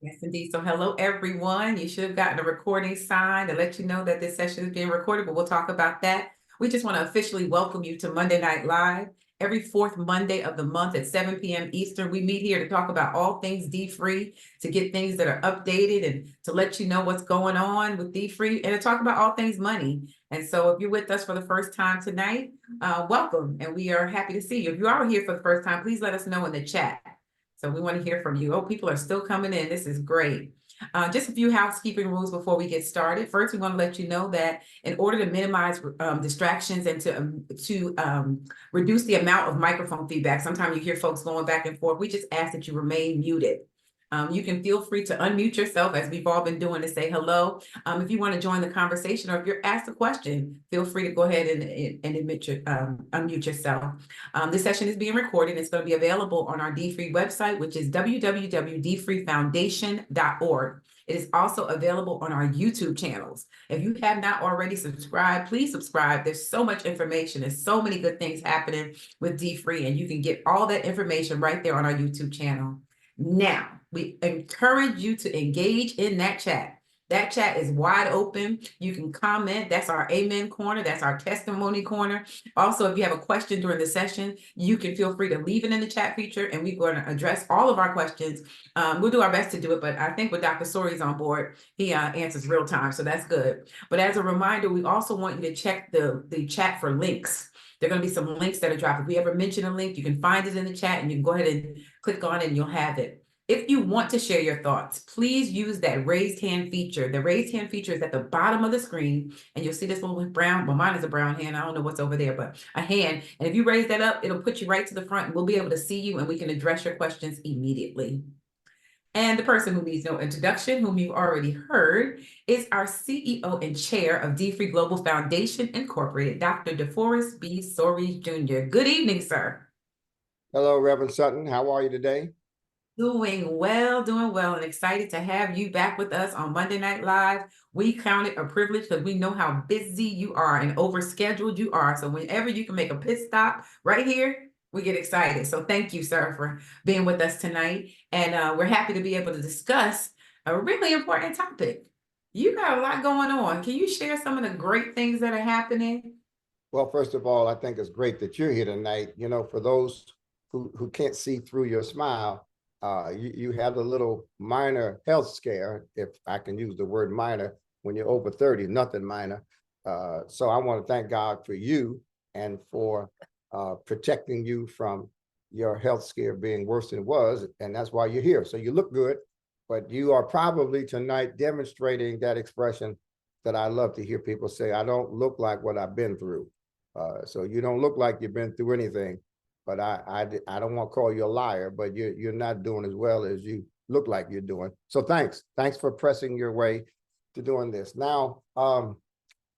Yes, indeed. So hello, everyone. You should have gotten a recording sign to let you know that this session is being recorded, but we'll talk about that. We just want to officially welcome you to Monday Night Live. Every fourth Monday of the month at 7 p.m. Eastern, we meet here to talk about all things D-Free, to get things that are updated and to let you know what's going on with D-Free and to talk about all things money. And so if you're with us for the first time tonight, welcome. And we are happy to see you. If you are here for the first time, please let us know in the chat. So we want to hear from you. Oh, people are still coming in. This is great. Just a few housekeeping rules before we get started. First, we want to let you know that in order to minimize distractions and to reduce the amount of microphone feedback, sometimes you hear folks going back and forth. We just ask that you remain muted. You can feel free to unmute yourself, as we've all been doing, to say hello. If you want to join the conversation or if you're asked a question, feel free to go ahead and unmute yourself. This session is being recorded. It's going to be available on our D-Free website, which is www.dfreefoundation.org. It is also available on our YouTube channels. If you have not already subscribed, please subscribe. There's so much information. There's so many good things happening with D-Free, and you can get all that information right there on our YouTube channel. Now, we encourage you to engage in that chat. That chat is wide open. You can comment. That's our amen corner. That's our testimony corner. Also, if you have a question during the session, you can feel free to leave it in the chat feature, and we're going to address all of our questions. We'll do our best to do it, but I think with Dr. Sori's on board, he answers real time, so that's good. But as a reminder, we also want you to check the chat for links. There are going to be some links that are dropped. If we ever mention a link, you can find it in the chat, and you can go ahead and click on it, and you'll have it. If you want to share your thoughts, please use that raised hand feature. The raised hand feature is at the bottom of the screen, and you'll see this little brown, well, mine is a brown hand. I don't know what's over there, but a hand. And if you raise that up, it'll put you right to the front, and we'll be able to see you, and we can address your questions immediately. And the person who needs no introduction, whom you've already heard, is our CEO and chair of D-Free Global Foundation Incorporated, Dr. DeForest B. Soaries Jr. Good evening, sir. Hello, Reverend Sutton. How are you today? Doing well, and excited to have you back with us on Monday Night Live. We count it a privilege because we know how busy you are and overscheduled you are. So whenever you can make a pit stop right here, we get excited. So thank you, sir, for being with us tonight. And we're happy to be able to discuss a really important topic. You got a lot going on. Can you share some of the great things that are happening? Well, first of all, I think it's great that you're here tonight. You know, for those who can't see through your smile, you had a little minor health scare, if I can use the word minor, when you're over 30, nothing minor. So I want to thank God for you and for protecting you from your health scare being worse than it was. And that's why you're here. So you look good, but you are probably tonight demonstrating that expression that I love to hear people say, I don't look like what I've been through. So you don't look like you've been through anything. But I don't want to call you a liar, but you're not doing as well as you look like you're doing. So thanks for pressing your way to doing this. Now,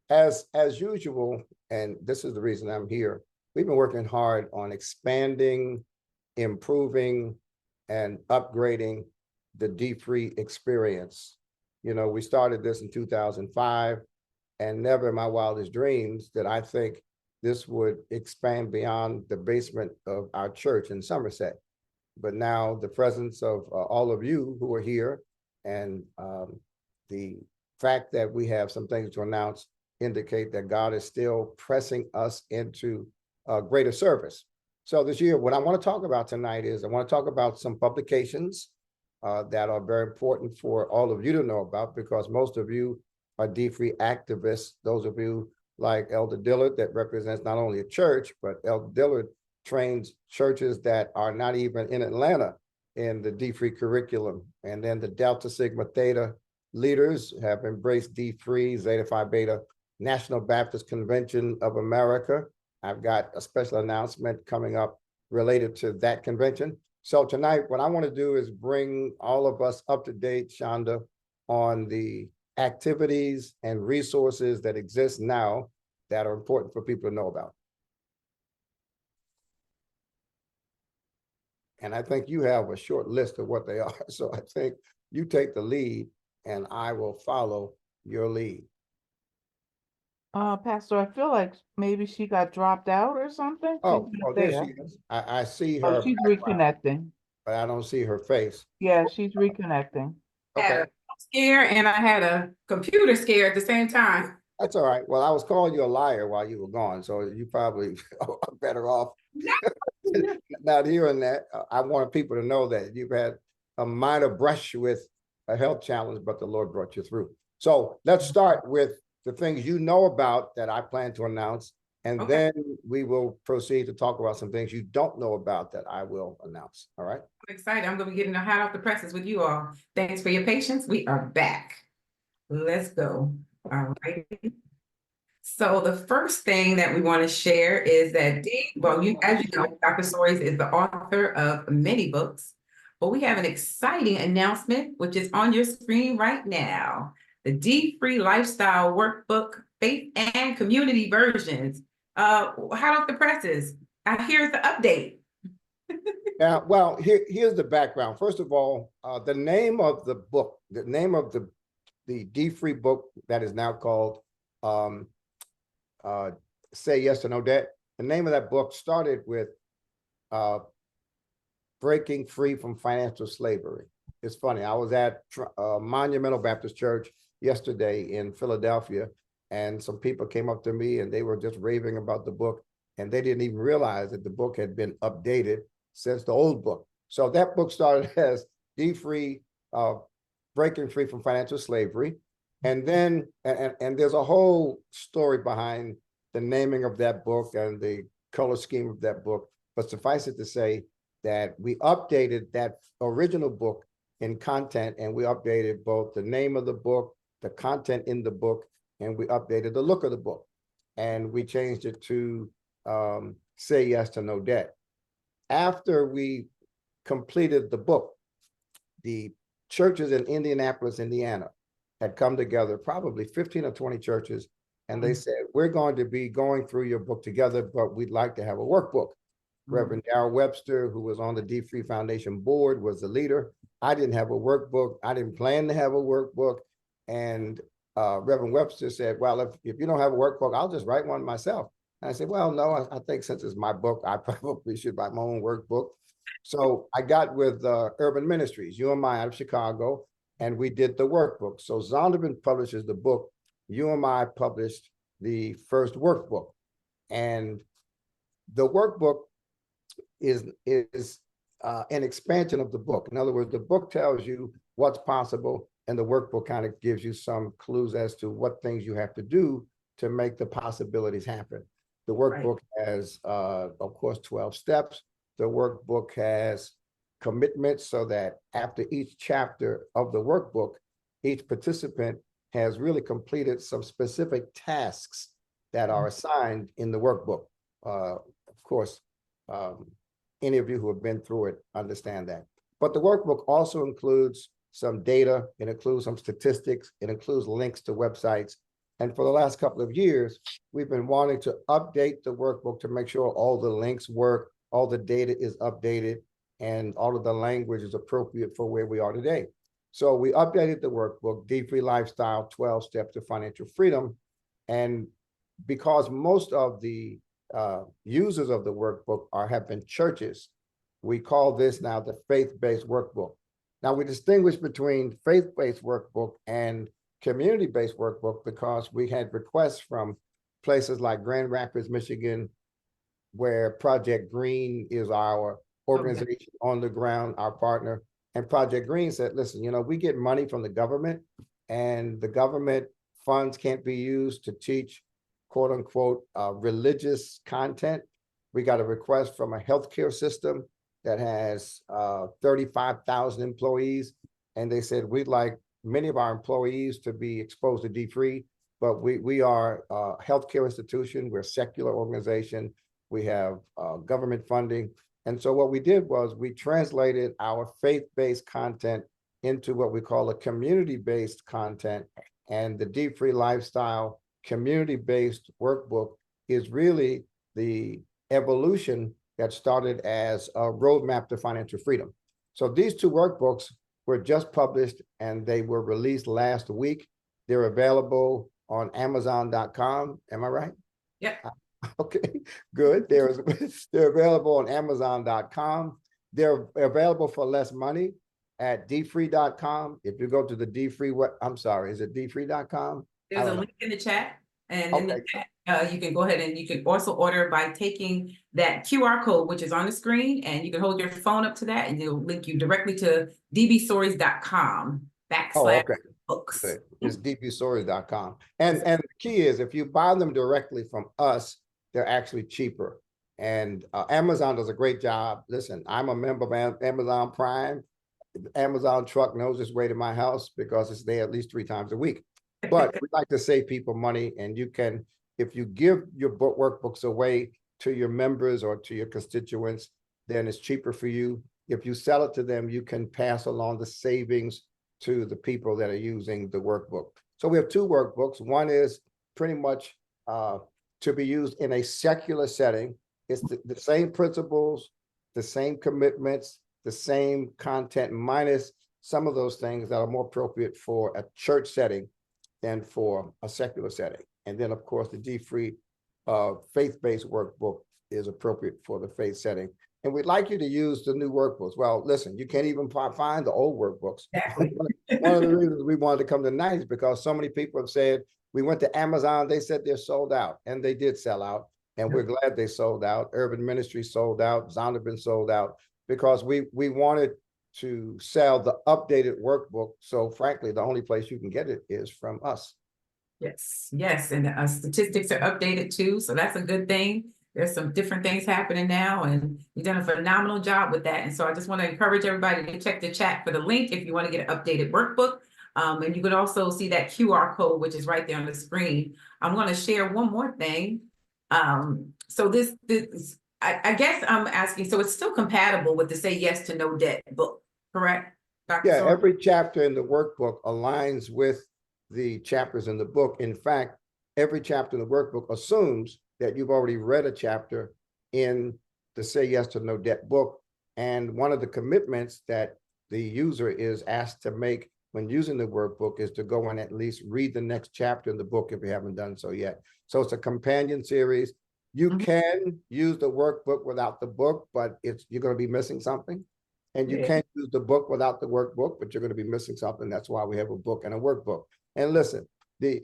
as usual, and this is the reason I'm here, we've been working hard on expanding, improving, and upgrading the D-Free experience. You know, we started this in 2005, and never in my wildest dreams did I think this would expand beyond the basement of our church in Somerset. But now the presence of all of you who are here and the fact that we have some things to announce indicate that God is still pressing us into greater service. So this year, what I want to talk about tonight is I want to talk about some publications that are very important for all of you to know about, because most of you are D-Free activists. Those of you like Elder Dillard that represents not only a church, but Elder Dillard trains churches that are not even in Atlanta in the D-Free curriculum. And then the Delta Sigma Theta leaders have embraced D-Free, Zeta Phi Beta National Baptist Convention of America. I've got a special announcement coming up related to that convention. So tonight, what I want to do is bring all of us up to date, Shonda, on the activities and resources that exist now that are important for people to know about. And I think you have a short list of what they are. So I think you take the lead and I will follow your lead. Pastor, I feel like maybe she got dropped out or something. Oh, there she is. I see her. Oh, she's reconnecting. But I don't see her face. Yeah, she's reconnecting. had Okay, a scare and I had a computer scare at the same time. that's all right. Well, I was calling you a liar while you were gone, so you probably are better off not hearing that. I want people to know that you've had a minor brush with a health challenge, but the Lord brought you through. So let's start with the things you know about that I plan to announce, and Okay. then we will proceed to talk about some things you don't know about that I will announce. All right. I'm excited. I'm gonna be getting the hot off the presses with you all. Thanks for your patience. We are back. Let's go. All right. So the first thing that we want to share is that as you know, Dr. Soares is the author of many books, but we have an exciting announcement, which is on your screen right now. The D-Free Lifestyle Workbook, Faith and Community Versions. Hot off the presses. Here's the update. Well, here's the background. First of all, the name of the book, the name of the D-Free book that is now called Say Yes to No Debt. The name of that book started with breaking free from financial slavery. It's funny. I was at Monumental Baptist Church yesterday in Philadelphia, and some people came up to me and they were just raving about the book, and they didn't even realize that the book had been updated since the old book. So that book started as D-Free, Breaking Free from Financial Slavery. And then, and there's a whole story behind the naming of that book and the color scheme of that book. But suffice it to say that we updated that original book in content, and we updated both the name of the book, the content in the book, and we updated the look of the book. And we changed it to Say Yes to No Debt. After we completed the book, the churches in Indianapolis, Indiana, had come together, probably 15 or 20 churches, and they said, we're going to be going through your book together, but we'd like to have a workbook. Reverend Darrell Webster, who was on the D-Free Foundation board, was the leader. I didn't have a workbook. I didn't plan to have a workbook. And Reverend Webster said, well, if you don't have a workbook, I'll just write one myself. And I said, well, no, I think since it's my book, I probably should write my own workbook. So I got with Urban Ministries, UMI out of Chicago, and we did the workbook. So Zondervan publishes the book. UMI published the first workbook. And the workbook is an expansion of the book. In other words, the book tells you what's possible, and the workbook kind of gives you some clues as to what things you have to do to make the possibilities happen. The workbook has, of course, 12 steps. The workbook has commitments so that after each chapter of the workbook, each participant has really completed some specific tasks that are assigned in the workbook. Of course, any of you who have been through it understand that. But the workbook also includes some data, it includes some statistics, it includes links to websites. And for the last couple of years, we've been wanting to update the workbook to make sure all the links work, all the data is updated, and all of the language is appropriate for where we are today. So we updated the workbook, D-Free Lifestyle, 12 Steps to Financial Freedom. And because most of the users of the workbook have been churches, we call this now the faith-based workbook. Now we distinguish between faith-based workbook and community-based workbook because we had requests from places like Grand Rapids, Michigan, where Project Green is our organization on the ground, our partner. And Project Green said, listen, we get money from the government, and the government funds can't be used to teach quote unquote religious content. We got a request from a healthcare system that has 35,000 employees. And they said, we'd like many of our employees to be exposed to D-Free, but we are a healthcare institution. We're a secular organization. We have government funding. And so what we did was we translated our faith-based content into what we call a community-based content. And the D-Free Lifestyle community-based workbook is really the evolution that started as a roadmap to financial freedom. So these two workbooks were just published and they were released last week. They're available on Amazon.com. Am I right? Yeah. Okay, good. They're available on Amazon.com. They're available for less money. at dfree.com. If you go to the dfree, I'm sorry, is it dfree.com? There's a don't know. link in the chat, and in the Okay. chat, you can go ahead and you can also order by taking that QR code, which is on the screen, and you can hold your phone up to that, and it'll link you directly to dbstories.com Oh, / okay. books. Good. It's dbstories.com. And the key is if you buy them directly from us, they're actually cheaper. And Amazon does a great job. Listen, I'm a member of Amazon Prime. The Amazon truck knows its way to my house because it's there at least 3 times a week. But we like to save people money, and you can, if you give your workbooks away to your members or to your constituents, then it's cheaper for you. If you sell it to them, you can pass along the savings to the people that are using the workbook. So we have 2 workbooks. One is pretty much to be used in a secular setting. It's the same principles, the same commitments, the same content, minus some of those things that are more appropriate for a church setting than for a secular setting. And then, of course, the D-Free faith-based workbook is appropriate for the faith setting. And we'd like you to use the new workbooks. Well, listen, you can't even find the old workbooks. Exactly. One of the reasons we wanted to come tonight is because so many people have said, we went to Amazon, they said they're sold out, and they did sell out. And we're glad they sold out. Urban Ministry sold out, Zondervan sold out, because we wanted to sell the updated workbook. So frankly, the only place you can get it is from us. Yes, yes, and statistics are updated too, so that's a good thing. There's some different things happening now, and you've done a phenomenal job with that. And so I just want to encourage everybody to check the chat for the link if you want to get an updated workbook. And you can also see that QR code, which is right there on the screen. I'm going to share one more thing. So this I guess I'm asking, so it's still compatible with the Say Yes to No Debt book, correct, Dr. Yeah, Sorrell? every chapter in the workbook aligns with the chapters in the book. In fact, every chapter in the workbook assumes that you've already read a chapter in the Say Yes to No Debt book. And one of the commitments that the user is asked to make when using the workbook is to go and at least read the next chapter in the book if you haven't done so yet. So it's a companion series. You can use the workbook without the book, but you're going to be missing something. And you can't use the book without the workbook, but you're going to be missing something. That's why we have a book and a workbook. And listen, the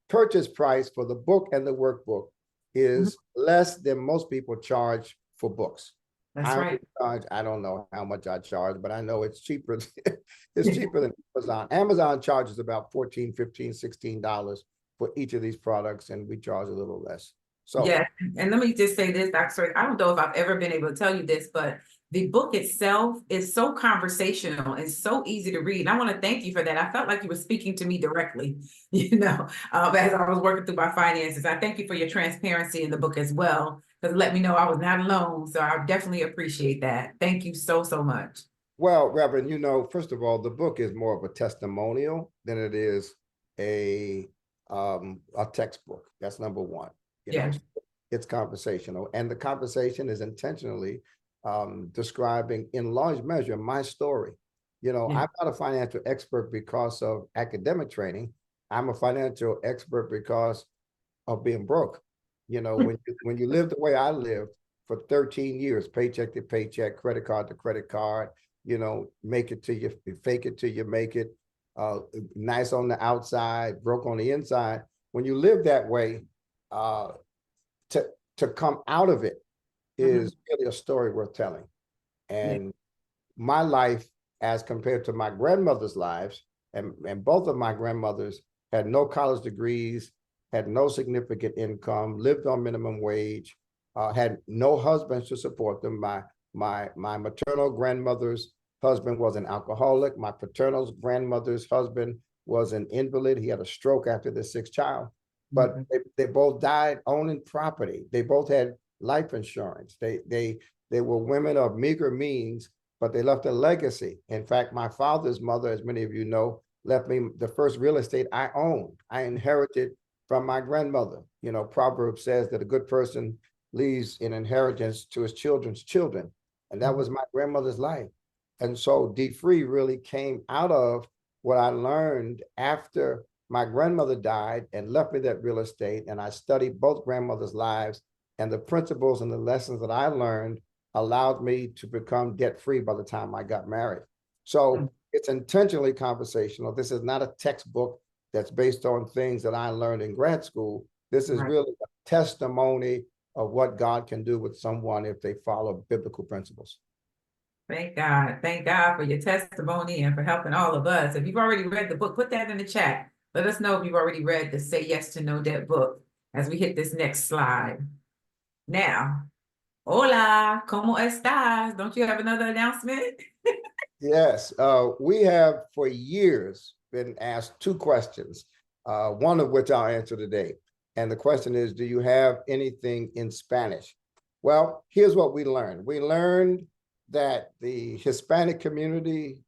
purchase price for the book and the workbook is less than most people charge for books. That's right. I don't know how much I charge, but I know it's cheaper. It's cheaper than Amazon. Amazon charges about $14, $15, $16 for each of these products, and we charge a little less. So yeah, and let me just say this, Dr. I don't know if I've ever been able to tell you this, but the book itself is so conversational and so easy to read. And I want to thank you for that. I felt like you were speaking to me directly, as I was working through my finances. I thank you for your transparency in the book as well, because it let me know I was not alone. So I definitely appreciate that. Thank you so, so much. Well, Reverend, first of all, the book is more of a testimonial than it is a textbook. That's number one. It's conversational, and the conversation is intentionally describing in large measure my story. I'm not a financial expert because of academic training. I'm a financial expert because of being broke. When you live the way I lived for 13 years, paycheck to paycheck, credit card to credit card, make it till you fake it till you make it, nice on the outside, broke on the inside. When you live that way, to come out of it is really a story worth telling. And my life, as compared to my grandmother's lives, and both of my grandmothers had no college degrees, had no significant income, lived on minimum wage, had no husbands to support them. My maternal grandmother's husband was an alcoholic. My paternal grandmother's husband was an invalid. He had a stroke after the 6th child. But they both died owning property. They both had life insurance. They were women of meager means, but they left a legacy. In fact, my father's mother, as many of you know, left me the first real estate I owned. I inherited from my grandmother. Proverbs says that a good person leaves an inheritance to his children's children. And that was my grandmother's life. And so D-Free really came out of what I learned after my grandmother died and left me that real estate. And I studied both grandmothers' lives, and the principles and the lessons that I learned allowed me to become debt-free by the time I got married. So it's intentionally conversational. This is not a textbook that's based on things that I learned in grad school. This is Right. really a testimony of what God can do with someone if they follow biblical principles. Thank God. Thank God for your testimony and for helping all of us. If you've already read the book, put that in the chat. Let us know if you've already read the Say Yes to No Debt book as we hit this next slide. Now, hola, ¿cómo estás? Don't you have another announcement? Yes, we have for years been asked two questions, one of which I'll answer today. And the question is, do you have anything in Spanish? Well, here's what we learned. We learned that the Hispanic community,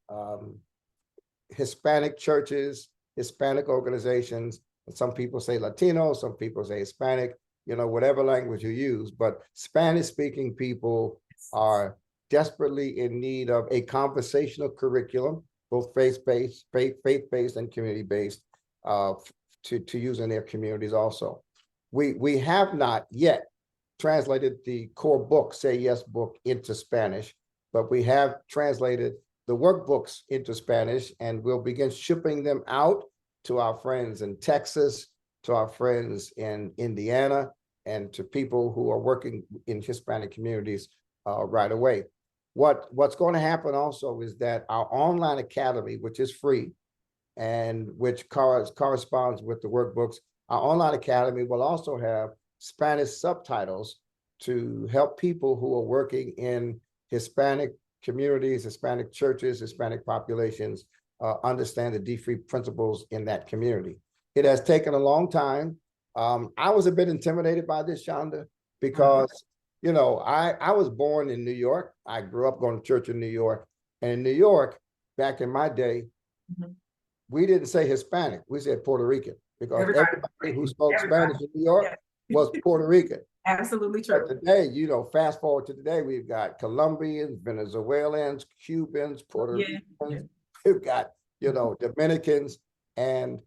Hispanic churches, Hispanic organizations, some people say Latino, some people say Hispanic, you know, whatever language you use, but Spanish-speaking people are desperately in need of a conversational curriculum, both faith-based and community-based, to use in their communities also. We have not yet translated the core book, Say Yes book, into Spanish, but we have translated the workbooks into Spanish, and we'll begin shipping them out to our friends in Texas, to our friends in Indiana, and to people who are working in Hispanic communities right away. What's going to happen also is that our online academy, which is free and which corresponds with the workbooks, our online academy will also have Spanish subtitles to help people who are working in Hispanic communities, Hispanic churches, Hispanic populations understand the D-Free principles in that community. It has taken a long time. I was a bit intimidated by this, Shonda, because you know, I was born in New York. I grew up going to church in New York. And in New York, back in my day, we didn't say Hispanic. We said Puerto Rican, because everybody who spoke Spanish in New York was Puerto Rican. Absolutely true. But today, you know, fast forward to today, we've got Colombians, Venezuelans, Cubans, Puerto Ricans. We've got, you know, Dominicans, and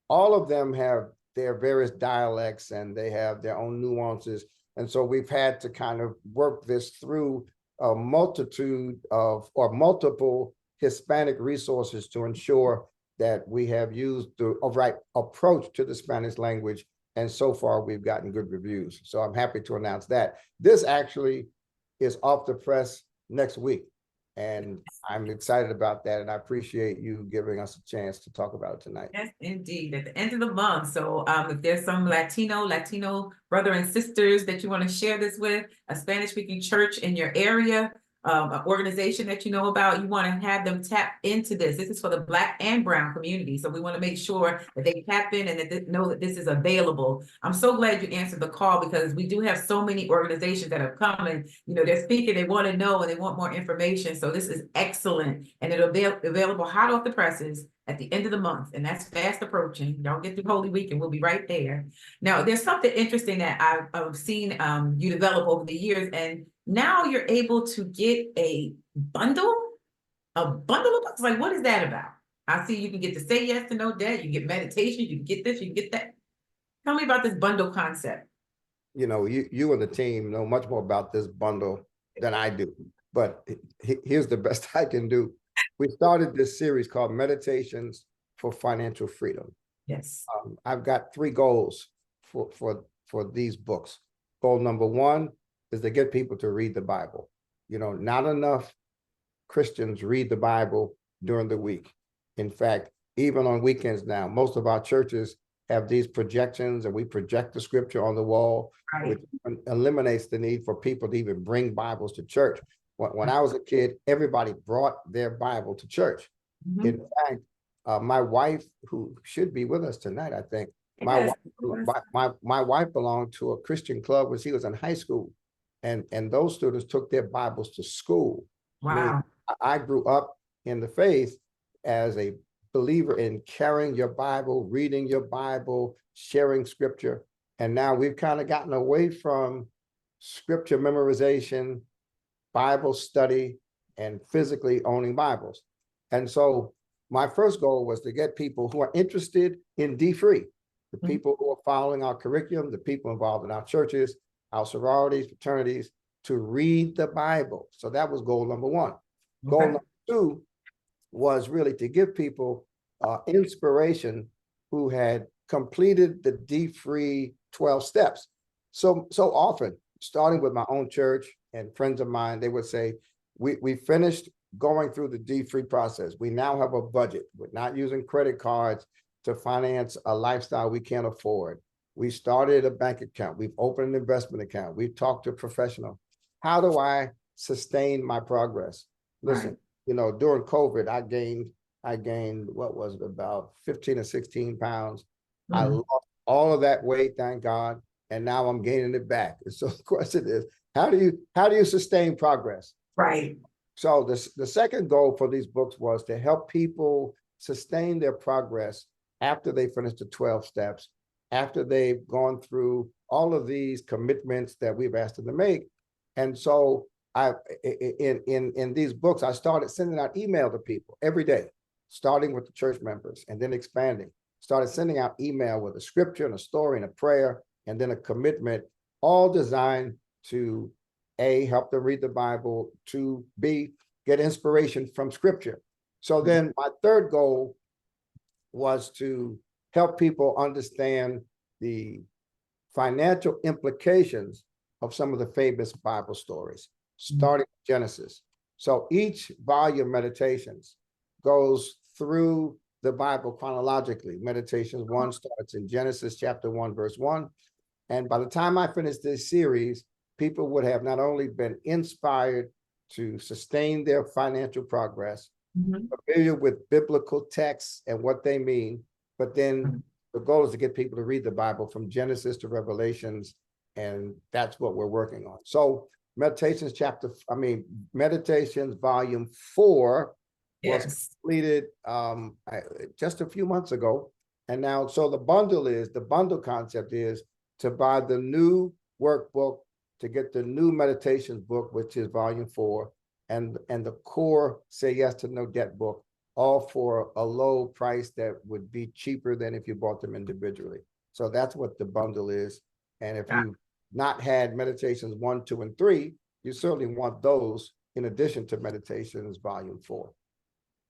all of them have their various dialects and they have their own nuances. And so we've had to kind of work this through a multitude of, or multiple Hispanic resources to ensure that we have used the right approach to the Spanish language. And so far we've gotten good reviews. So I'm happy to announce that. This actually is off the press next week. And I'm excited about that. And I appreciate you giving us a chance to talk about it tonight. Yes, indeed. At the end of the month. So if there's some Latino brother and sisters that you want to share this with, a Spanish speaking church in your area, an organization that you know about, you want to have them tap into this. This is for the Black and Brown community. So we want to make sure that they tap in and that they know that this is available. I'm so glad you answered the call, because we do have so many organizations that have come and, you know, they're speaking, they want to know and they want more information. So this is excellent. And it'll be available hot off the presses at the end of the month. And that's fast approaching. Y'all get through Holy Week and we'll be right there. Now, there's something interesting that I've seen you develop over the years, and now you're able to get a bundle of books. Like, what is that about? I see you can get the Say Yes to No Debt, you can get meditation, you can get this, you can get that. Tell me about this bundle concept. You know, you and the team know much more about this bundle than I do, but here's the best I can do. We started this series called Meditations for Financial Freedom. Yes. I've got 3 goals for these books. Goal number 1 is to get people to read the Bible. You know, not enough Christians read the Bible during the week. In fact, even on weekends now, most of our churches have these projections, and we project the scripture on the wall, which eliminates the need for people to even bring Bibles to church. When I was a kid, everybody brought their Bible to church. In fact, my wife, who should be with us tonight, I think, my wife belonged to a Christian club when she was in high school. And those students took their Bibles to school. Wow. I grew up in the faith as a believer in carrying your Bible, reading your Bible, sharing scripture. And now we've kind of gotten away from scripture memorization, Bible study, and physically owning Bibles. And so my first goal was to get people who are interested in D-Free, the people who are following our curriculum, the people involved in our churches, our sororities, fraternities, to read the Bible. So that was goal number 1. Goal number 2 was really to give people inspiration who had completed the D-Free 12 steps. So often, starting with my own church and friends of mine, they would say, we finished going through the D-Free process. We now have a budget. We're not using credit cards to finance a lifestyle we can't afford. We started a bank account. We've opened an investment account. We've talked to a professional. How do I sustain my progress? Listen, during COVID, I gained, what was it, about 15 or 16 pounds. I lost all of that weight, thank God. And now I'm gaining it back. And so the question is, how do you sustain progress? Right. So the second goal for these books was to help people sustain their progress after they finish the 12 steps, after they've gone through all of these commitments that we've asked them to make. And so in these books, I started sending out email to people every day, starting with the church members and then expanding. Started sending out email with a scripture and a story and a prayer and then a commitment, all designed to A, help them read the Bible, to B, get inspiration from scripture. So then my third goal was to help people understand the financial implications of some of the famous Bible stories, starting with Genesis. So each volume, Meditations, goes through the Bible chronologically. Meditations 1 starts in Genesis chapter 1, verse 1. And by the time I finish this series, people would have not only been inspired to sustain their financial progress, familiar with biblical texts and what they mean, but then the goal is to get people to read the Bible from Genesis to Revelations, and that's what we're working on. So Meditations volume 4 was completed just a few months ago. And now, so the bundle concept is to buy the new workbook, to get the new meditations book, which is volume 4, and the core Say Yes to No Debt book, all for a low price that would be cheaper than if you bought them individually. So that's what the bundle is. And if you've not had Meditations 1, 2, and 3, you certainly want those in addition to Meditations volume 4.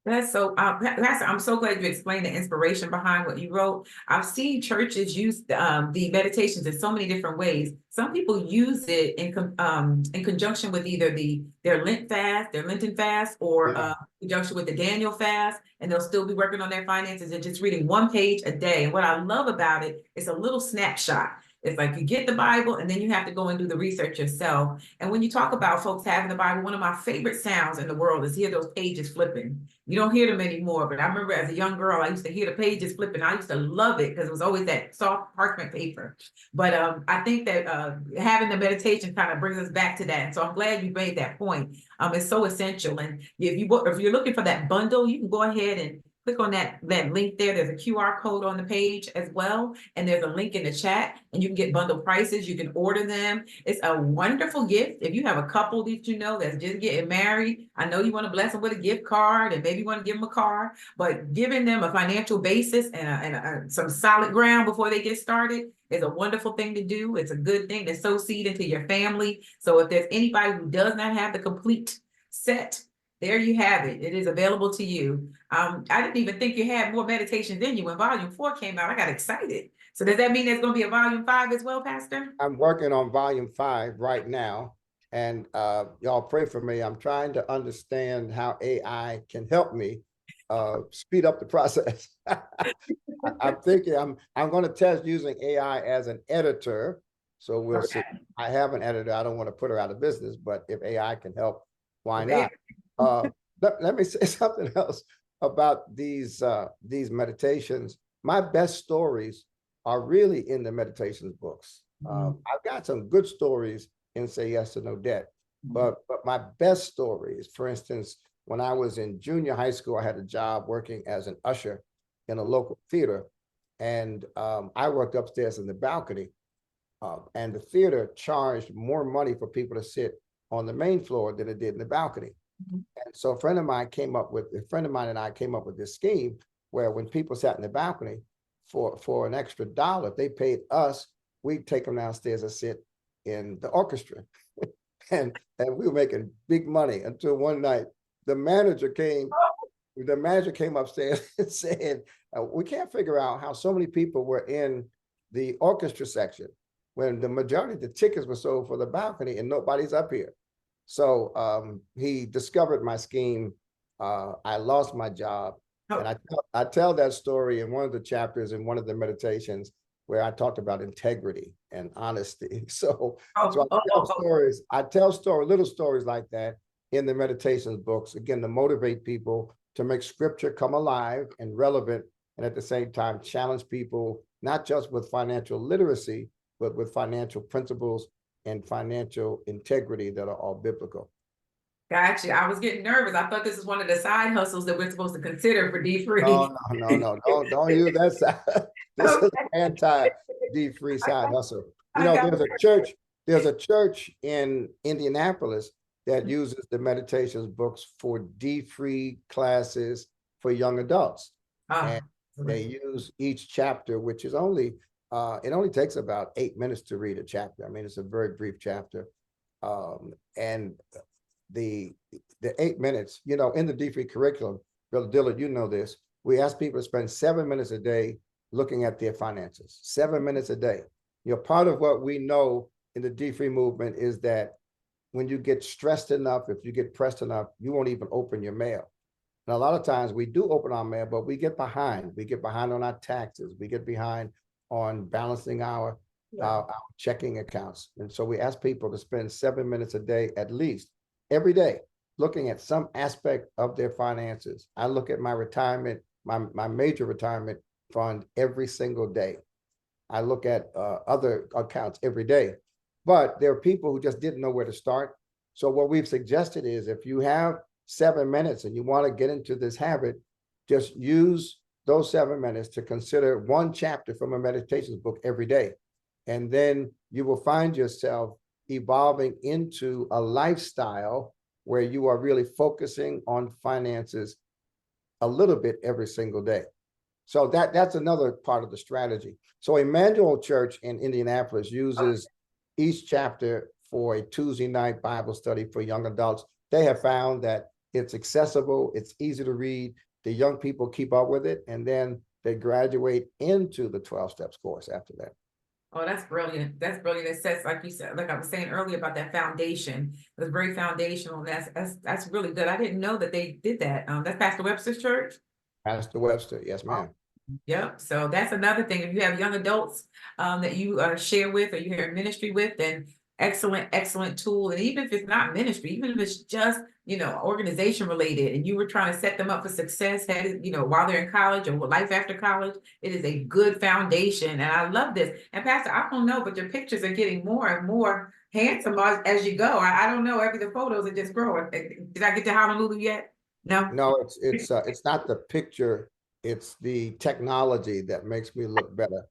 That's so, Pastor, I'm so glad you explained the inspiration behind what you wrote. I've seen churches use the meditations in so many different ways. Some people use it in conjunction with either their Lenten fast, or conjunction with the Daniel fast, and they'll still be working on their finances and just reading one page a day. And what I love about it is a little snapshot. It's like you get the Bible and then you have to go and do the research yourself. And when you talk about folks having the Bible, one of my favorite sounds in the world is hear those pages flipping. You don't hear them anymore, but I remember as a young girl, I used to hear the pages flipping. I used to love it because it was always that soft parchment paper. But I think that having the meditation kind of brings us back to that. And so I'm glad you made that point. It's so essential. And if you're looking for that bundle, you can go ahead and click on that link there. There's a QR code on the page as well. And there's a link in the chat, and you can get bundle prices. You can order them. It's a wonderful gift. If you have a couple that that's just getting married, I know you want to bless them with a gift card, and maybe you want to give them a car, but giving them a financial basis and some solid ground before they get started is a wonderful thing to do. It's a good thing to sow seed into your family. So if there's anybody who does not have the complete set, there you have it. It is available to you. I didn't even think you had more meditations in you when volume 4 came out. I got excited. So does that mean there's going to be a volume 5 as well, Pastor? I'm working on volume 5 right now. And y'all pray for me. I'm trying to understand how AI can help me speed up the process. I'm thinking I'm going to test using AI as an editor. So we'll see. I have an editor. I don't want to put her out of business, but if AI can help, why not? Let me say something else about these meditations. My best stories are really in the meditations books. I've got some good stories in Say Yes to No Debt, but my best stories, for instance, when I was in junior high school, I had a job working as an usher in a local theater, and I worked upstairs in the balcony, and the theater charged more money for people to sit on the main floor than it did in the balcony. And so a friend of mine and I came up with this scheme where when people sat in the balcony for an extra $1, they paid us, we'd take them downstairs and sit in the orchestra. and we were making big money until one night the manager came the manager came upstairs and said, we can't figure out how so many people were in the orchestra section when the majority of the tickets were sold for the balcony and nobody's up here. So he discovered my scheme. I lost my job. Oh. And I tell that story in one of the chapters in one of the meditations where I talked about integrity and honesty. So I tell little stories like that in the meditations books, again, to motivate people to make scripture come alive and relevant, and at the same time challenge people, not just with financial literacy, but with financial principles and financial integrity that are all biblical. Gotcha. I was getting nervous. I thought this was one of the side hustles that we're supposed to consider for D-Free. No. Don't use that side. This is anti D-Free side hustle. You know, there's a church in Indianapolis that uses the meditations books for D-Free classes for young adults. And they use each chapter, which is only, it only takes about 8 minutes to read a chapter. I mean, it's a very brief chapter. And the 8 minutes, you know, in the D-Free curriculum, Brother Dillard, you know this, we ask people to spend 7 minutes a day looking at their finances, 7 minutes a day. You know, part of what we know in the D-Free movement is that when you get stressed enough, if you get pressed enough, you won't even open your mail. And a lot of times we do open our mail, but we get behind. We get behind on our taxes. We get behind on balancing our checking accounts. And so we ask people to spend 7 minutes a day, at least every day, looking at some aspect of their finances. I look at my retirement, my major retirement fund every single day. I look at other accounts every day, but there are people who just didn't know where to start. So what we've suggested is if you have 7 minutes and you want to get into this habit, just use those 7 minutes to consider one chapter from a meditations book every day. And then you will find yourself evolving into a lifestyle where you are really focusing on finances a little bit every single day. So that's another part of the strategy. So Emmanuel Church in Indianapolis uses each chapter for a Tuesday night Bible study for young adults. They have found that it's accessible, it's easy to read, the young people keep up with it, and then they graduate into the 12 Steps course after that. Oh, that's brilliant. That's brilliant. It sets, like you said, like I was saying earlier about that foundation. It was very foundational. That's really good. I didn't know that they did that. That's Pastor Webster's church. Pastor Webster, yes, ma'am. Yep. So that's another thing. If you have young adults that you share with or you're in ministry with, then excellent tool. And even if it's not ministry, even if it's just, you know, organization related and you were trying to set them up for success, you know, while they're in college or life after college, it is a good foundation. And I love this. And Pastor, I don't know, but your pictures are getting more and more handsome as you go. I don't know. The photos are just growing. Did I get to Honolulu yet? No, it's not the picture. It's the technology that makes me look better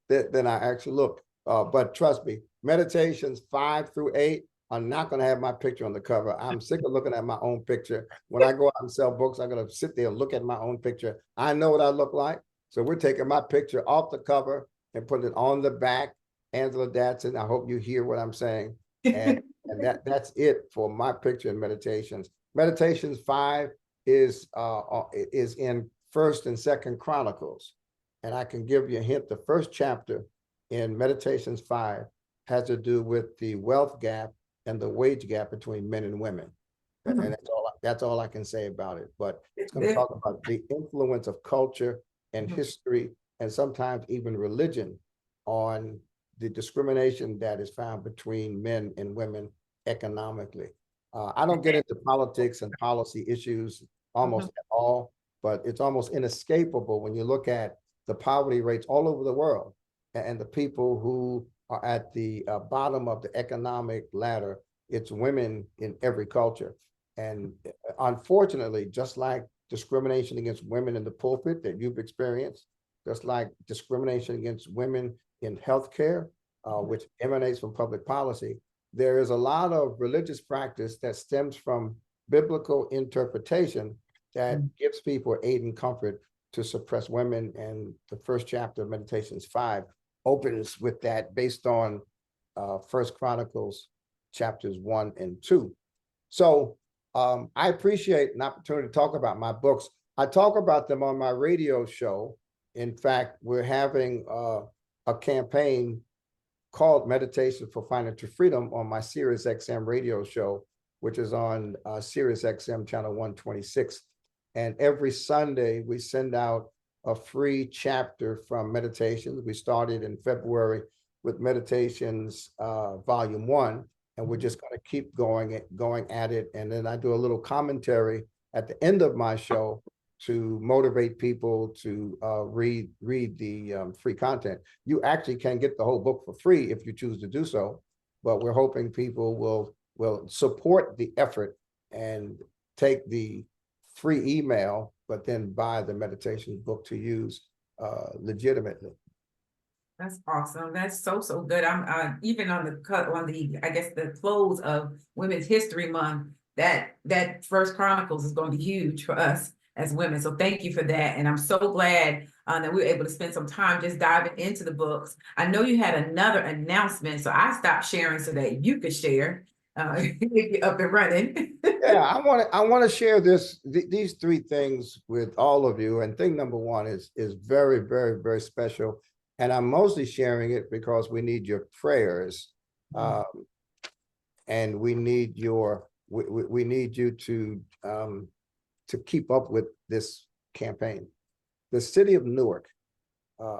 than I actually look. But trust me, meditations 5 through 8 are not going to have my picture on the cover. I'm sick of looking at my own picture. When I go out and sell books, I'm going to sit there and look at my own picture. I know what I look like. So we're taking my picture off the cover and putting it on the back. Angela Datson, I hope you hear what I'm saying. And that's it for my picture in meditations. Meditations 5 is in 1st and 2nd Chronicles. And I can give you a hint. The first chapter in Meditations 5 has to do with the wealth gap and the wage gap between men and women. Mm-hmm. And that's all I can say about it. But it's going to talk about the influence of culture and history and sometimes even religion on the discrimination that is found between men and women economically. I don't get into politics and policy issues almost at all, but it's almost inescapable when you look at the poverty rates all over the world and the people who are at the bottom of the economic ladder. It's women in every culture. And unfortunately, just like discrimination against women in the pulpit that you've experienced, just like discrimination against women in healthcare, which emanates from public policy, there is a lot of religious practice that stems from biblical interpretation that gives people aid and comfort to suppress women. And the first chapter of Meditations 5 opens with that based on 1st Chronicles chapters 1 and 2. So I appreciate an opportunity to talk about my books. I talk about them on my radio show. In fact, we're having a campaign called Meditation for Financial Freedom on my Sirius XM radio show, which is on Sirius XM channel 126. And every Sunday, we send out a free chapter from Meditations. We started in February with Meditations Volume 1, and we're just going to keep going at it. And then I do a little commentary at the end of my show to motivate people to read the free content. You actually can get the whole book for free if you choose to do so, but we're hoping people will support the effort and take the free email, but then buy the meditation book to use legitimately. That's awesome. That's so good. I'm even on the I guess the close of Women's History Month, that First Chronicles is going to be huge for us as women. So thank you for that. And I'm so glad that we were able to spend some time just diving into the books. I know you had another announcement, so I stopped sharing so that you could share if you're up and running. Yeah, I want to share these three things with all of you. And thing number one is very, very, very special. And I'm mostly sharing it because we need your prayers. And we need we need you to keep up with this campaign. The city of Newark,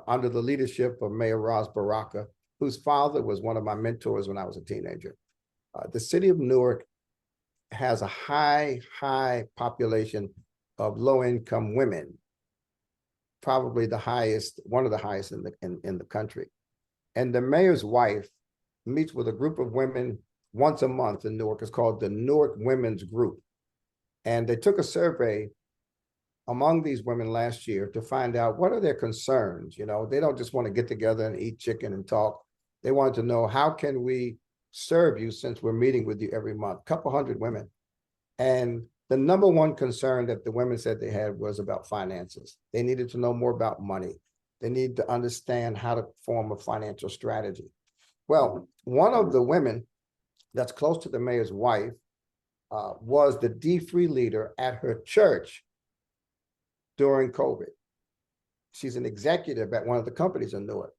under the leadership of Mayor Ras Baraka, whose father was one of my mentors when I was a teenager. The city of Newark has a high population of low-income women, probably the highest, one of the highest in the country. And the mayor's wife meets with a group of women once a month in Newark. It's called the Newark Women's Group. And they took a survey among these women last year to find out what are their concerns. You know, they don't just want to get together and eat chicken and talk. They wanted to know, how can we serve you since we're meeting with you every month? A couple hundred women. And the number one concern that the women said they had was about finances. They needed to know more about money. They need to understand how to form a financial strategy. Well, one of the women that's close to the mayor's wife was the D-Free leader at her church during COVID. She's an executive at one of the companies in Newark.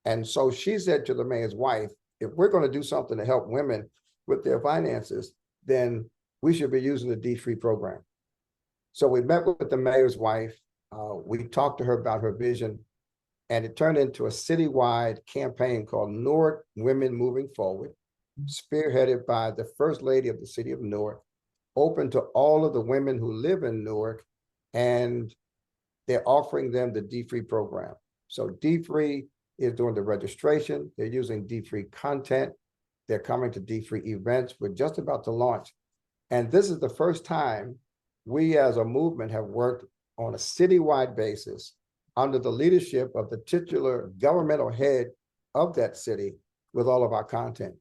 And so she said to the mayor's wife, if we're going to do something to help women with their finances, then we should be using the D-Free program. So we met with the mayor's wife. We talked to her about her vision, and it turned into a citywide campaign called Newark Women Moving Forward, spearheaded by the First Lady of the city of Newark, open to all of the women who live in Newark, and they're offering them the D-Free program. So D-Free is doing the registration. They're using D-Free content. They're coming to D-Free events. We're just about to launch. And this is the first time we as a movement have worked on a citywide basis under the leadership of the titular governmental head of that city with all of our content.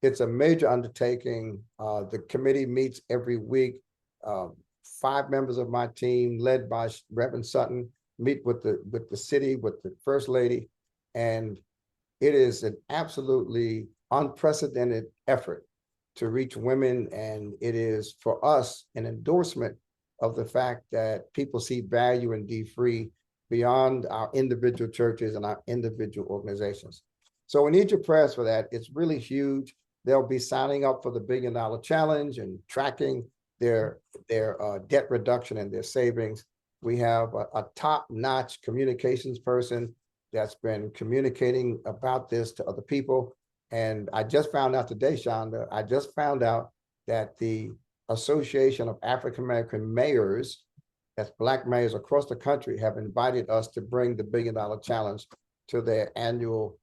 It's a major undertaking. The committee meets every week. 5 members of my team, led by Reverend Sutton, meet with the city, with the First Lady, and it is an absolutely unprecedented effort to reach women, and it is for us an endorsement of the fact that people see value in D-Free beyond our individual churches and our individual organizations. So we need your prayers for that. It's really huge. They'll be signing up for the $1 Billion Challenge and tracking their debt reduction and their savings. We have a top-notch communications person that's been communicating about this to other people. And I just found out today, Shonda, I just found out that the Association of African American Mayors, that's Black mayors across the country, have invited us to bring the $1 Billion Challenge to their annual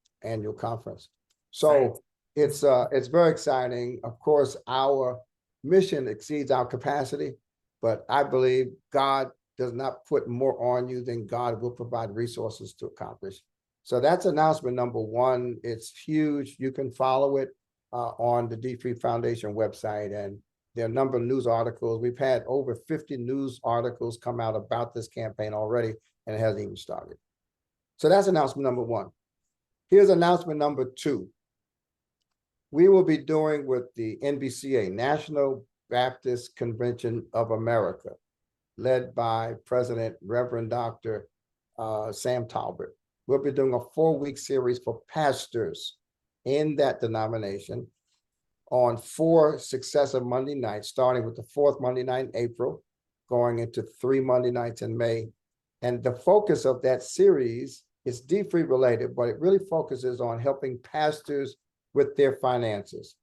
conference. So it's very exciting. Of course, our mission exceeds our capacity, but I believe God does not put more on you than God will provide resources to accomplish. So that's announcement number one. It's huge. You can follow it on the D-Free Foundation website, and there are a number of news articles. We've had over 50 news articles come out about this campaign already, and it hasn't even started. So that's announcement number one. Here's announcement number two. We will be doing with the NBCA, National Baptist Convention of America, led by President Reverend Dr. Sam Talbot. We'll be doing a 4-week series for pastors in that denomination on 4 successive Monday nights, starting with the 4th Monday night in April, going into 3 Monday nights in May. And the focus of that series is D-Free related, but it really focuses on helping pastors with their finances,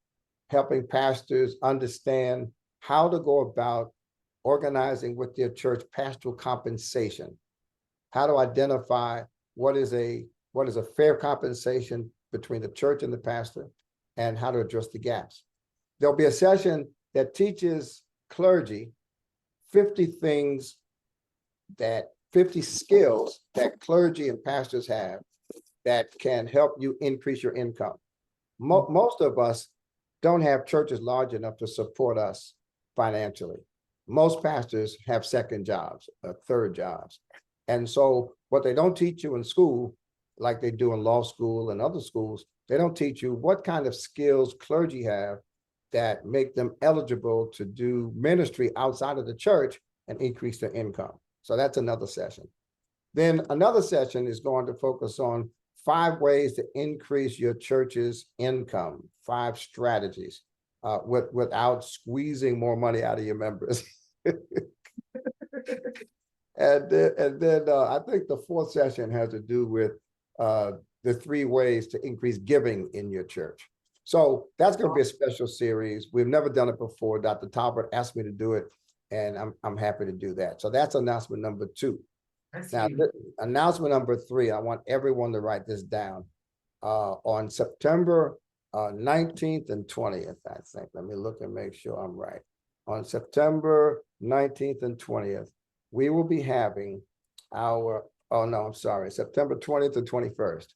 helping pastors understand how to go about organizing with their church pastoral compensation, how to identify what is a fair compensation between the church and the pastor, and how to address the gaps. There'll be a session that teaches clergy 50 skills that clergy and pastors have that can help you increase your income. Most of us don't have churches large enough to support us financially. Most pastors have second jobs, third jobs. And so what they don't teach you in school, like they do in law school and other schools, they don't teach you what kind of skills clergy have that make them eligible to do ministry outside of the church and increase their income. So that's another session. Then another session is going to focus on 5 ways to increase your church's income, 5 strategies without squeezing more money out of your members. And then I think the 4th session has to do with the 3 ways to increase giving in your church. So that's going to be a special series. We've never done it before. Dr. Talbot asked me to do it, and I'm happy to do that. So that's announcement number 2. Now, announcement number 3, I want everyone to write this down. On September 19th and 20th, I think. Let me look and make sure I'm right. On September 19th and 20th, we will be having September 20th and 21st.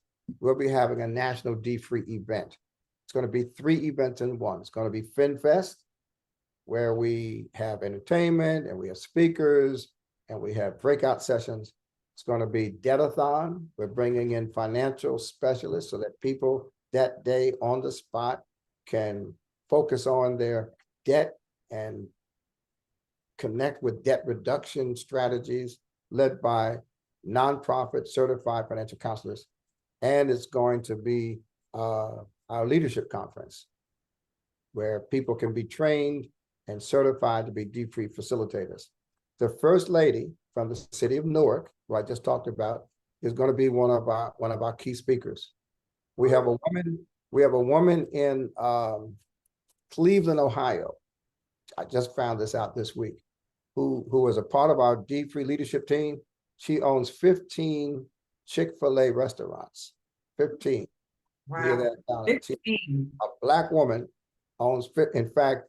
We'll be having a national D-Free event. It's going to be 3 events in one. It's going to be FinFest, where we have entertainment and we have speakers and we have breakout sessions. It's going to be Debt-a-thon. We're bringing in financial specialists so that people that day on the spot can focus on their debt and connect with debt reduction strategies led by nonprofit certified financial counselors. And it's going to be our leadership conference, where people can be trained and certified to be D-Free facilitators. The First Lady from the city of Newark, who I just talked about, is going to be one of our key speakers. We have a woman in Cleveland, Ohio. I just found this out this week, who is a part of our D-Free leadership team. She owns 15 Chick-fil-A restaurants. 15. Wow. 15. A Black woman owns, in fact,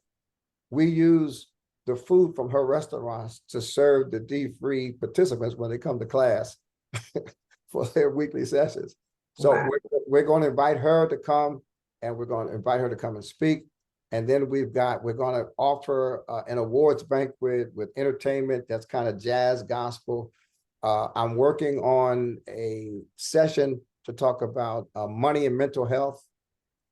we use the food from her restaurants to serve the D-Free participants when they come to class for their weekly sessions. So wow. we're going to invite her to come, and we're going to invite her to come and speak. And then we're going to offer an awards banquet with entertainment that's kind of jazz gospel. I'm working on a session to talk about money and mental health.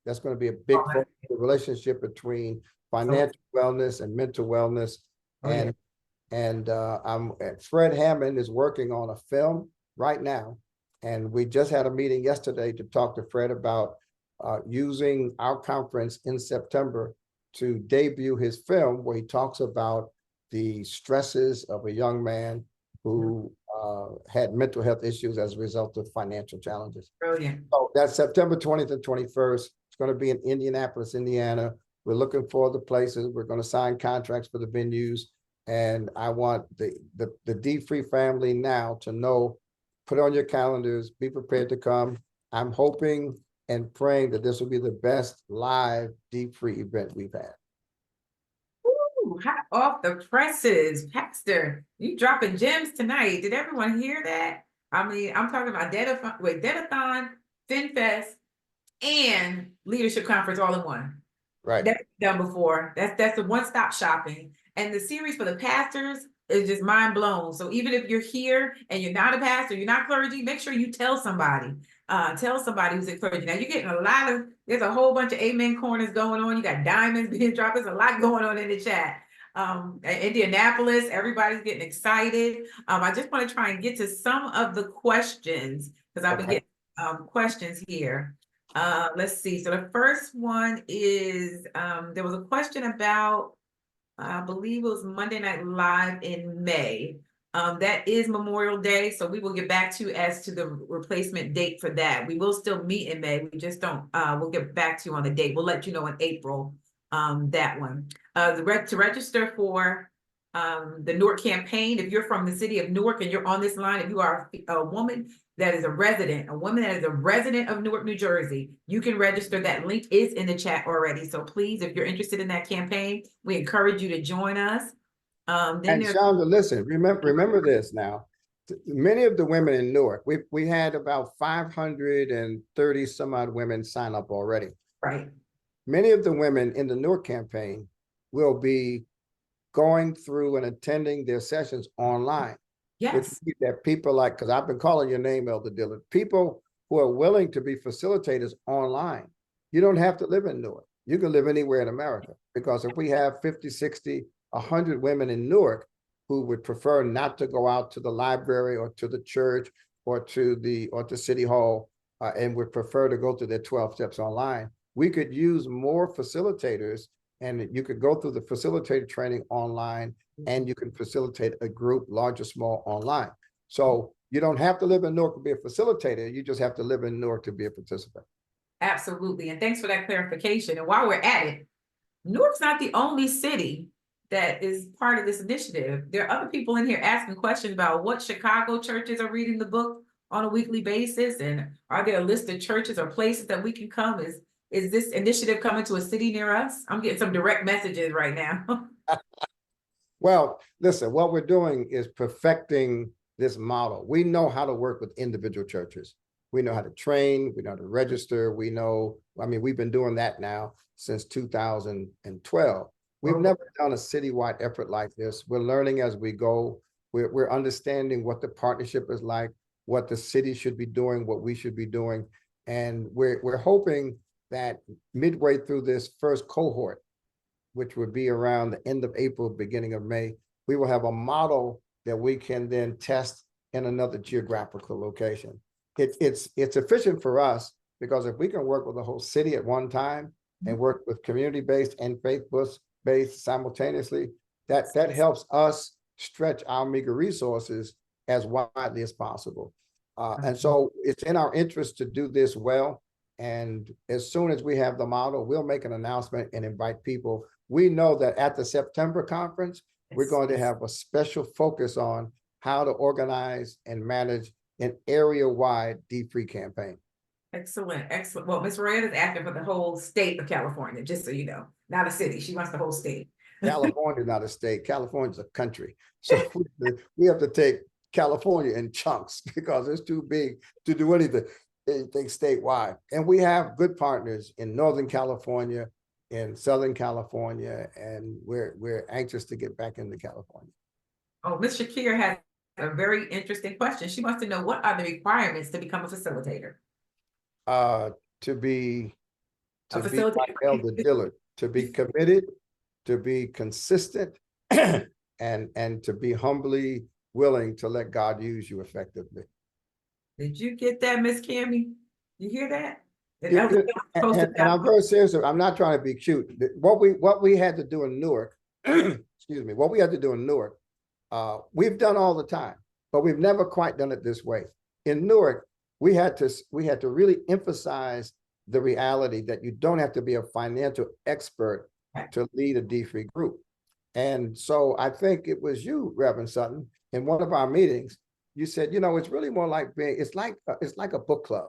That's going to be a big focus, the relationship between financial wellness and mental wellness. And Fred Hammond is working on a film right now. And we just had a meeting yesterday to talk to Fred about using our conference in September to debut his film, where he talks about the stresses of a young man who had mental health issues as a result of financial challenges. Brilliant. So that's September 20th and 21st. It's going to be in Indianapolis, Indiana. We're looking for the places. We're going to sign contracts for the venues. And I want the D-Free family now to know, put on your calendars, be prepared to come. I'm hoping and praying that this will be the best live D-Free event we've had. Ooh, hot off the presses. Pastor, you dropping gems tonight. Did everyone hear that? I mean, I'm talking about Debt-a-thon, FinFest, and leadership conference all in one. Right. That's done before. That's the one-stop shopping. And the series for the pastors, is just mind blown. So even if you're here and you're not a pastor, you're not clergy, make sure you tell somebody. Tell somebody who's a clergy. Now you're getting there's a whole bunch of amen corners going on. You got diamonds being dropped. There's a lot going on in the chat. Indianapolis, everybody's getting excited. I just want to try and get to some of the questions because I've been getting questions here. Let's see. So the first one is there was a question about, I believe it was Monday Night Live in May. That is Memorial Day, so we will get back to you as to the replacement date for that. We will still meet in May. We just don't, we'll get back to you on the date. We'll let you know in April, that one. To register for the Newark campaign, if you're from the city of Newark and you're on this line, if you are a woman that is a woman that is a resident of Newark, New Jersey, you can register. That link is in the chat already. So please, if you're interested in that campaign, we encourage you to join us. And Shonda, listen, remember this now. Many of the women in Newark, we had about 530 some odd women sign up already. Right. Many of the women in the Newark campaign will be going through and attending their sessions online. Yes. That people like, because I've been calling your name, Elder Dillard, people who are willing to be facilitators online. You don't have to live in Newark. You can live anywhere in America, because if we have 50, 60, 100 women in Newark who would prefer not to go out to the library or to the church or to City Hall, and would prefer to go to their 12 steps online, we could use more facilitators, and you could go through the facilitator training online, and you can facilitate a group, large or small, online. So you don't have to live in Newark to be a facilitator. You just have to live in Newark to be a participant. Absolutely. And thanks for that clarification. And while we're at it, Newark's not the only city that is part of this initiative. There are other people in here asking questions about what Chicago churches are reading the book on a weekly basis. And are there a list of churches or places that we can come? Is this initiative coming to a city near us? I'm getting some direct messages right now. Well, listen, what we're doing is perfecting this model. We know how to work with individual churches. We know how to train, we know how to register, we've been doing that now since 2012. We've never done a citywide effort like this. We're learning as we go. We're understanding what the partnership is like, what the city should be doing, what we should be doing. And we're hoping that midway through this first cohort, which would be around the end of April, beginning of May, we will have a model that we can then test in another geographical location. It's efficient for us, because if we can work with the whole city at one time and work with community-based and faith-based simultaneously, that helps us stretch our meager resources as widely as possible. And so it's in our interest to do this well. And as soon as we have the model, we'll make an announcement and invite people. We know that at the September conference, we're going to have a special focus on how to organize and manage an area-wide D-Free campaign. Excellent, excellent. Well, Ms. Reyes is asking for the whole state of California, just so you know, not a city. She wants the whole state. California is not a state. California is a country. So we have to take California in chunks, because it's too big to do anything statewide. And we have good partners in Northern California, in Southern California, and we're anxious to get back into California. Oh, Ms. Shakir has a very interesting question. She wants to know, what are the requirements to become a facilitator? To be facilitator. like Elder Dillard, to be committed, to be consistent, and to be humbly willing to let God use you effectively. Did you get that, Miss Cammie? You hear that? And I'm very serious. I'm not trying to be cute. What we had to do in Newark, excuse me, what we had to do in Newark, we've done all the time, but we've never quite done it this way. In Newark, we had to really emphasize the reality that you don't have to be a financial expert to lead a D-Free group. And so I think it was you, Reverend Sutton, in one of our meetings, you said, it's really more like it's like a book club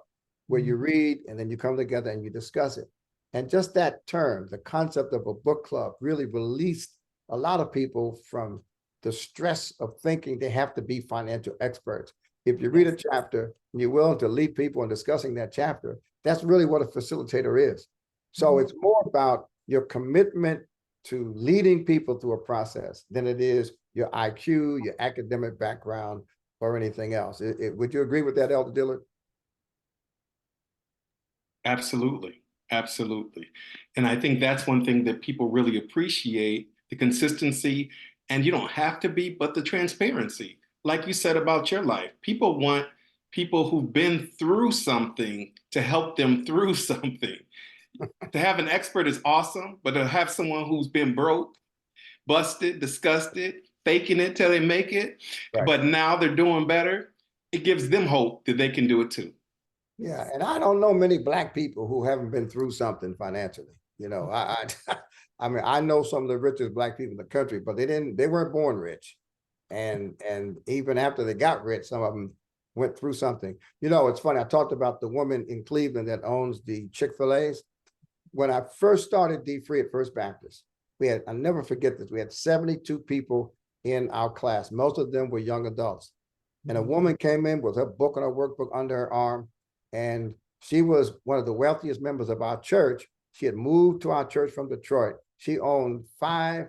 where you read and then you come together and you discuss it. And just that term, the concept of a book club, really released a lot of people from the stress of thinking they have to be financial experts. If you read a chapter and you're willing to lead people in discussing that chapter, that's really what a facilitator is. So it's more about your commitment to leading people through a process than it is your IQ, your academic background, or anything else. Would you agree with that, Elder Dillard? Absolutely. Absolutely. And I think that's one thing that people really appreciate, the consistency. And you don't have to be, but the transparency. Like you said about your life, people want people who've been through something to help them through something. To have an expert is awesome, but to have someone who's been broke, busted, disgusted, faking it till they make it, Right. but now they're doing better, it gives them hope that they can do it too. Yeah, and I don't know many Black people who haven't been through something financially. You know, I mean, I know some of the richest Black people in the country, but they weren't born rich. And even after they got rich, some of them went through something. You know, it's funny. I talked about the woman in Cleveland that owns the Chick-fil-A's. When I first started D-Free at First Baptist, I'll never forget this. We had 72 people in our class. Most of them were young adults. And a woman came in with her book and her workbook under her arm. And she was one of the wealthiest members of our church. She had moved to our church from Detroit. She owned 5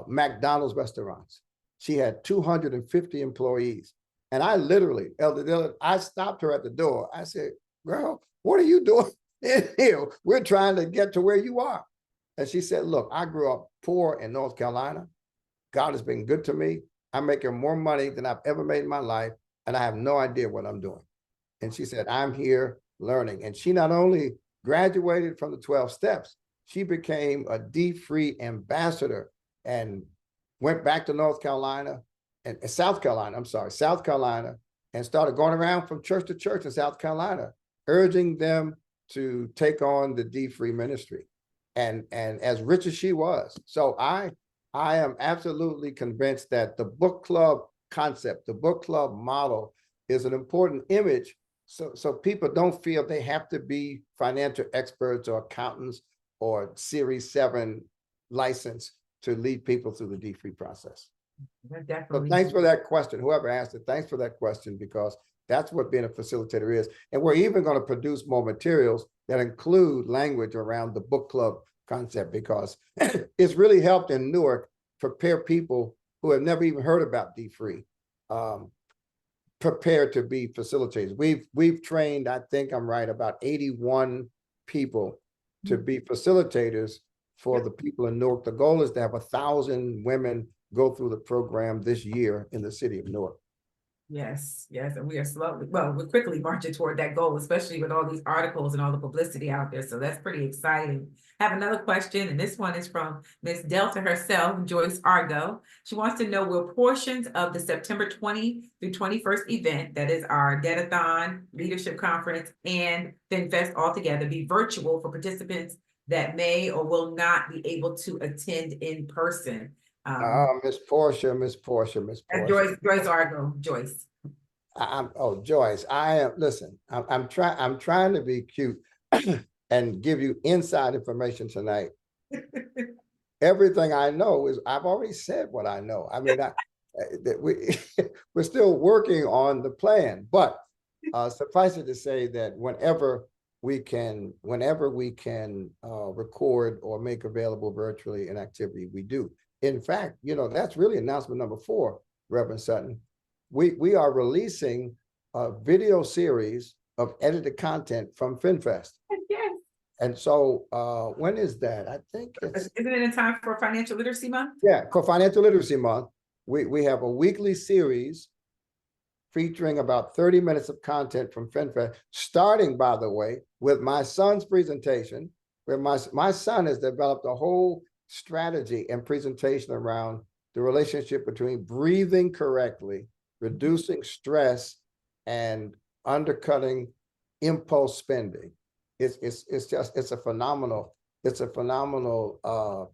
McDonald's restaurants. She had 250 employees. And I literally, Elder Dillard, I stopped her at the door. I said, girl, what are you doing in here? We're trying to get to where you are. And she said, look, I grew up poor in North Carolina. God has been good to me. I'm making more money than I've ever made in my life, and I have no idea what I'm doing. And she said, I'm here learning. And she not only graduated from the 12 steps, she became a D-Free ambassador and went back to South Carolina, and started going around from church to church in South Carolina, urging them to take on the D-Free ministry. And as rich as she was. So I am absolutely convinced that the book club concept, the book club model is an important image. So people don't feel they have to be financial experts or accountants or Series 7 license to lead people through the D-Free process. So thanks for that question. Whoever asked it, thanks for that question, because that's what being a facilitator is. And we're even going to produce more materials that include language around the book club concept, because it's really helped in Newark prepare people who have never even heard about D-Free, prepare to be facilitators. We've trained, I think I'm right, about 81 people to be facilitators for the people in Newark. The goal is to have 1,000 women go through the program this year in the city of Newark. Yes, and we're quickly marching toward that goal, especially with all these articles and all the publicity out there. So that's pretty exciting. I have another question, and this one is from Miss Delta herself, Joyce Argo. She wants to know, will portions of the September 20 through 21st event, that is our Debt-a-thon, Leadership Conference, and FinFest altogether, be virtual for participants that may or will not be able to attend in person? Miss Portia. Joyce Argo, Joyce. Joyce, I'm trying to be cute and give you inside information tonight. Everything I know is, I've already said what I know. I mean, we're still working on the plan, but suffice it to say that whenever we can record or make available virtually an activity, we do. In fact, you know, that's really announcement number 4, Reverend Sutton. We are releasing a video series of edited content from FinFest. Yes. And so when is that? I think it's... Isn't it in time for Financial Literacy Month? Yeah, for Financial Literacy Month, we have a weekly series featuring about 30 minutes of content from FinFest, starting, by the way, with my son's presentation, where my son has developed a whole strategy and presentation around the relationship between breathing correctly, reducing stress, and undercutting impulse spending. It's a phenomenal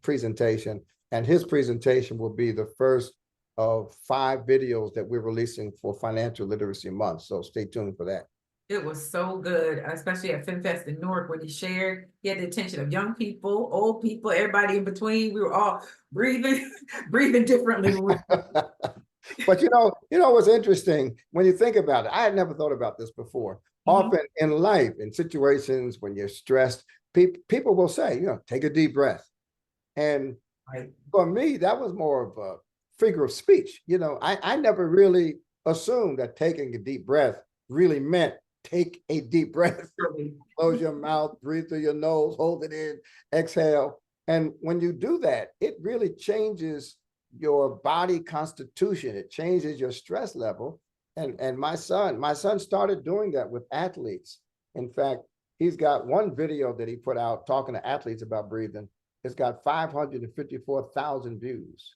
presentation, and his presentation will be the first of 5 videos that we're releasing for Financial Literacy Month. So stay tuned for that. It was so good, especially at FinFest in Newark, when he shared. He had the attention of young people, old people, everybody in between. We were all breathing differently. But you know what's interesting when you think about it? I had never thought about this before. Often in life, in situations when you're stressed, people will say, take a deep breath. And for me, that was more of a figure of speech. You know, I never really assumed that taking a deep breath really meant take a deep breath. Close your mouth, breathe through your nose, hold it in, exhale. And when you do that, it really changes your body constitution. It changes your stress level. And my son started doing that with athletes. In fact, he's got one video that he put out talking to athletes about breathing. It's got 554,000 views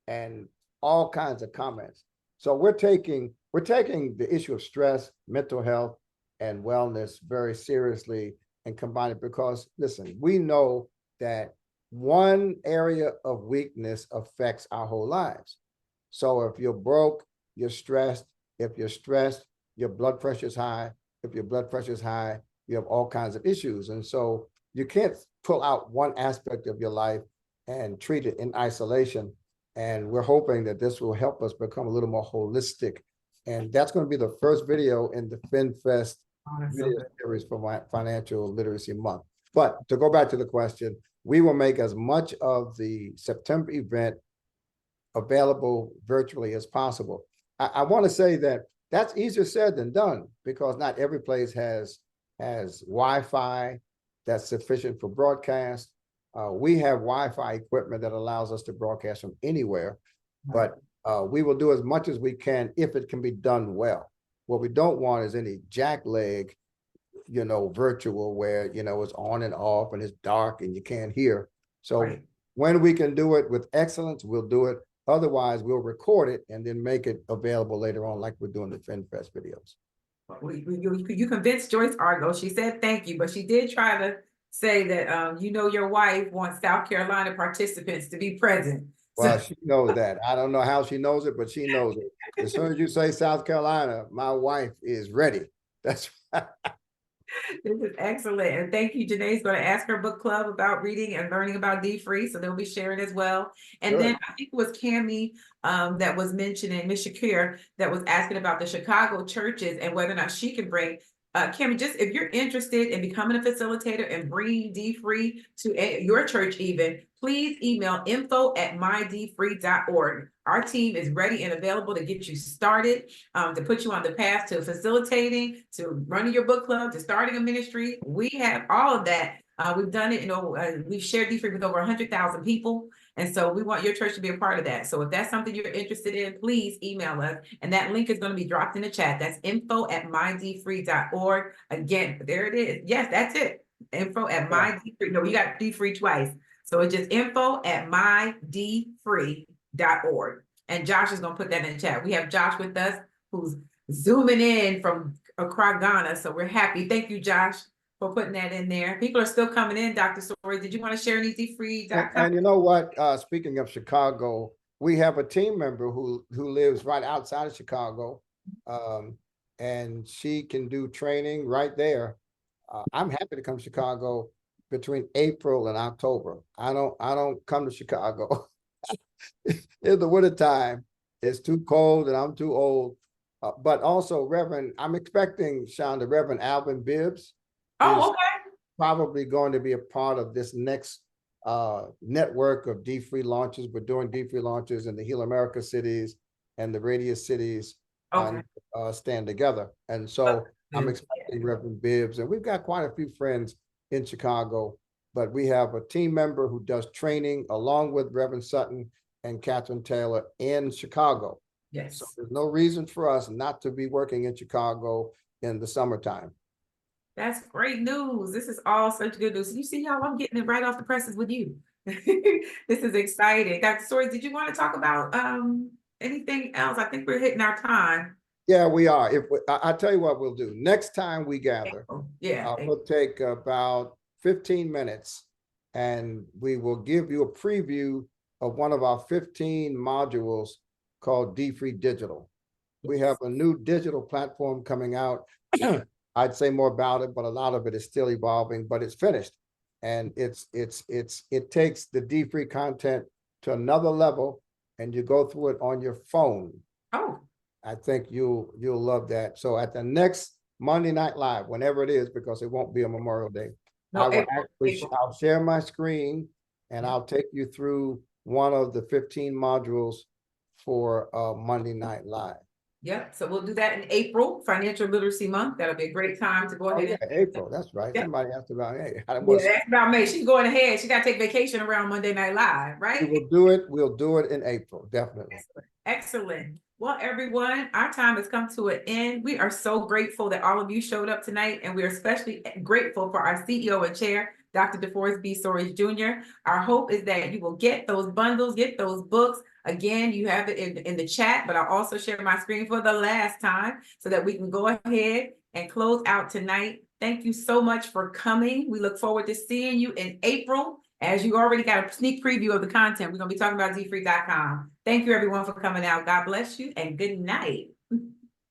and all kinds of comments. So we're taking the issue of stress, mental health, and wellness very seriously and combine it because, listen, we know that one area of weakness affects our whole lives. So if you're broke, you're stressed. If you're stressed, your blood pressure is high. If your blood pressure is high, you have all kinds of issues. And so you can't pull out one aspect of your life and treat it in isolation. And we're hoping that this will help us become a little more holistic. And that's going to be the first video in the FinFest video series for my Financial Literacy Month. But to go back to the question, we will make as much of the September event available virtually as possible. I want to say that that's easier said than done because not every place has Wi-Fi that's sufficient for broadcast. We have Wi-Fi equipment that allows us to broadcast from anywhere, but we will do as much as we can if it can be done well. What we don't want is any jackleg, you know, virtual where, you know, it's on and off and it's dark and you can't hear. So when we can do it with excellence, we'll do it. Otherwise, we'll record it and then make it available later on like we're doing the FinFest videos. You convinced Joyce Argo. She said thank you, but she did try to say that you know your wife wants South Carolina participants to be present. Well, she knows that. I don't know how she knows it, but she knows it. As soon as you say South Carolina, my wife is ready. That's right. This is excellent. And thank you. Janae's going to ask her book club about reading and learning about D-Free. So they'll be sharing as well. And Good. then I think it was Cammie that was mentioning, Miss Shakir, that was asking about the Chicago churches and whether or not she can bring Cammie, just if you're interested in becoming a facilitator and bringing D-Free to your church even, please email info@mydfree.org. Our team is ready and available to get you started, to put you on the path to facilitating, to running your book club, to starting a ministry. We have all of that. We've done it, you know, we've shared D-Free with over 100,000 people. And so we want your church to be a part of that. So if that's something you're interested in, please email us. And that link is going to be dropped in the chat. That's info@mydfree.org. Again, there it is. Yes, that's it. Info@mydfree. No, we got D-Free twice. So it's just info@mydfree.org. And Josh is going to put that in the chat. We have Josh with us who's zooming in from Accra, Ghana. So we're happy. Thank you, Josh, for putting that in there. People are still coming in, Dr. Story. Did you want to share any D-Free.com? And you know what? Speaking of Chicago, we have a team member who lives right outside of Chicago, and she can do training right there. I'm happy to come to Chicago between April and October. I don't come to Chicago in the wintertime. It's too cold and I'm too old. But also, I'm expecting, Sean, the Reverend Alvin Bibbs. Oh, okay. Probably going to be a part of this next network of D-Free launches. We're doing D-Free launches in the Heal America cities and the Radius cities stand together. And so I'm expecting Reverend Bibbs, and we've got quite a few friends in Chicago, but we have a team member who does training along with Reverend Sutton and Catherine Taylor in Chicago. Yes. So there's no reason for us not to be working in Chicago in the summertime. That's great news. This is all such good news. You see, y'all, I'm getting it right off the presses with you. This is exciting. Dr. Story, did you want to talk about anything else? I think we're hitting our time. Yeah, we are. I'll tell you what we'll do. Next time we gather, we'll take about 15 minutes and we will give you a preview of one of our 15 modules called D-Free Digital. We have a new digital platform coming out. I'd say more about it, but a lot of it is still evolving, but it's finished. And it takes the D-Free content to another level and you go through it on your phone. Oh. I think you'll love that. So at the next Monday Night Live, whenever it is, because it won't be a Memorial Day, I'll share my screen and I'll take you through one of the 15 modules for Monday Night Live. Yep, so we'll do that in April, Financial Literacy Month. That'll be a great time to go Oh, ahead yeah, and. April, that's right. Yep. Somebody asked about, hey, I Yeah, was, that's about me. She's going ahead. She gotta take vacation around Monday Night Live, we right? will do it. We'll do it in April, definitely. Excellent. Excellent. Well, everyone, our time has come to an end. We are so grateful that all of you showed up tonight, and we are especially grateful for our CEO and chair, Dr. DeForest B. Soares Jr. Our hope is that you will get those bundles, get those books. Again, you have it in the chat, but I'll also share my screen for the last time so that we can go ahead and close out tonight. Thank you so much for coming. We look forward to seeing you in April. As you already got a sneak preview of the content, we're going to be talking about dfree.com. Thank you, everyone, for coming out. God bless you and good night.